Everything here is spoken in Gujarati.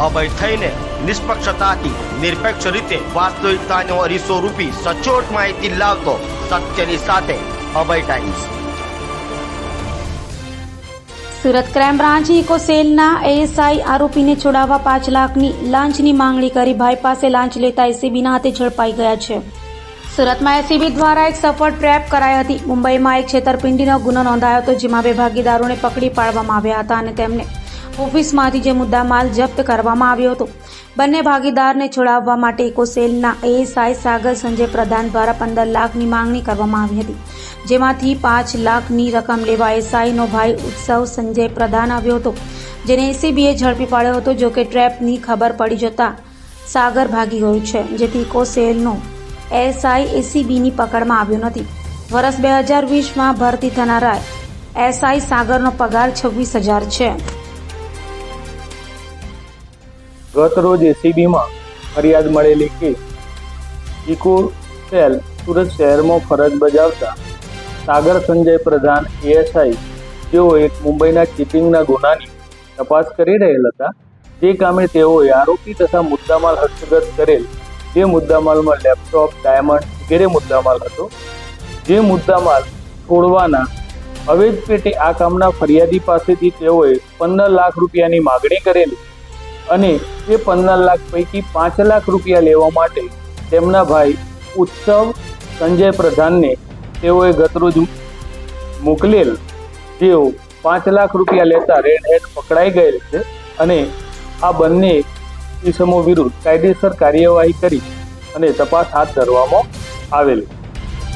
અભય થઈને નિષ્પક્ષતાથી નિરપેક્ષ રીતે વાસ્તવિકતાનો અરીસો રૂપી સચોટ માહિતી લાવતો સત્યની સાથે Abhay Times. Surat crime branch eco સેલના એએસઆઈ આરોપીને છોડાવવા 5 લાખની લાંચની માંગણી કરી ભાઈ પાસે લાંચ લેતા એસીબીના હાથે ઝડપાઈ ગયા છે। સુરતમાં એસીબી દ્વારા એક સફળ ટ્રેપ કરાઈ હતી। મુંબઈમાં એક છેતરપિંડીનો ગુનો નોંધાયો હતો, જેમાં 2 ભાગીદારોને પકડી પાડવામાં આવ્યા હતા અને તેમને ઓફિસમાંથી જે મુદ્દામાલ જપ્ત કરવામાં આવ્યો હતો। બંને ભાગીદારને છોડાવવા માટે ઇકો સેલના એએસઆઈ સાગર સંજય પ્રધાન દ્વારા 15 લાખની માંગણી કરવામાં આવી હતી, જેમાંથી 5 લાખની રકમ લેવા એએસઆઈનો ભાઈ ઉત્સવ સંજય પ્રધાન આવ્યો હતો, જેને એસીબીએ ઝડપી પાડ્યો હતો। જો કે ટ્રેપની ખબર પડી જતા સાગર ભાગી ગયો છે, જેથી ઇકો સેલનો એએસઆઈ એસીબીની પકડમાં આવ્યો નથી। વર્ષ 2020માં ભરતી થનારા એએસઆઈ સાગરનો પગાર 26,000 છે। ગત રોજ એસીબીમાં ફરિયાદ મળેલી કે ઇકો સેલ સુરત શહેરમાં ફરજ બજાવતા સાગર સંજય પ્રધાન એએસઆઈ, જેઓ એક મુંબઈના ચીટિંગના ગુનાની તપાસ કરી રહેલ હતા, જે કામે તેઓએ આરોપી તથા મુદ્દામાલ હસ્તગત કરેલ, જે મુદ્દામાલમાં લેપટોપ, ડાયમંડ વગેરે મુદ્દામાલ હતો, જે મુદ્દામાલ છોડવાના અવૈધ પેટે આ કામના ફરિયાદી પાસેથી તેઓએ 15 લાખ રૂપિયાની માગણી કરેલી અને તે 15 લાખ પૈકી 5 લાખ રૂપિયા લેવા માટે તેમના ભાઈ ઉત્સવ સંજય પ્રધાનને તેઓએ ગતરોજ મોકલેલ, જેઓ 5 લાખ રૂપિયા લેતા રેડ હેન્ડ પકડાઈ ગયેલ છે અને આ બંને ઇસમો વિરુદ્ધ કાયદેસર કાર્યવાહી કરી અને તપાસ હાથ ધરવામાં આવેલી।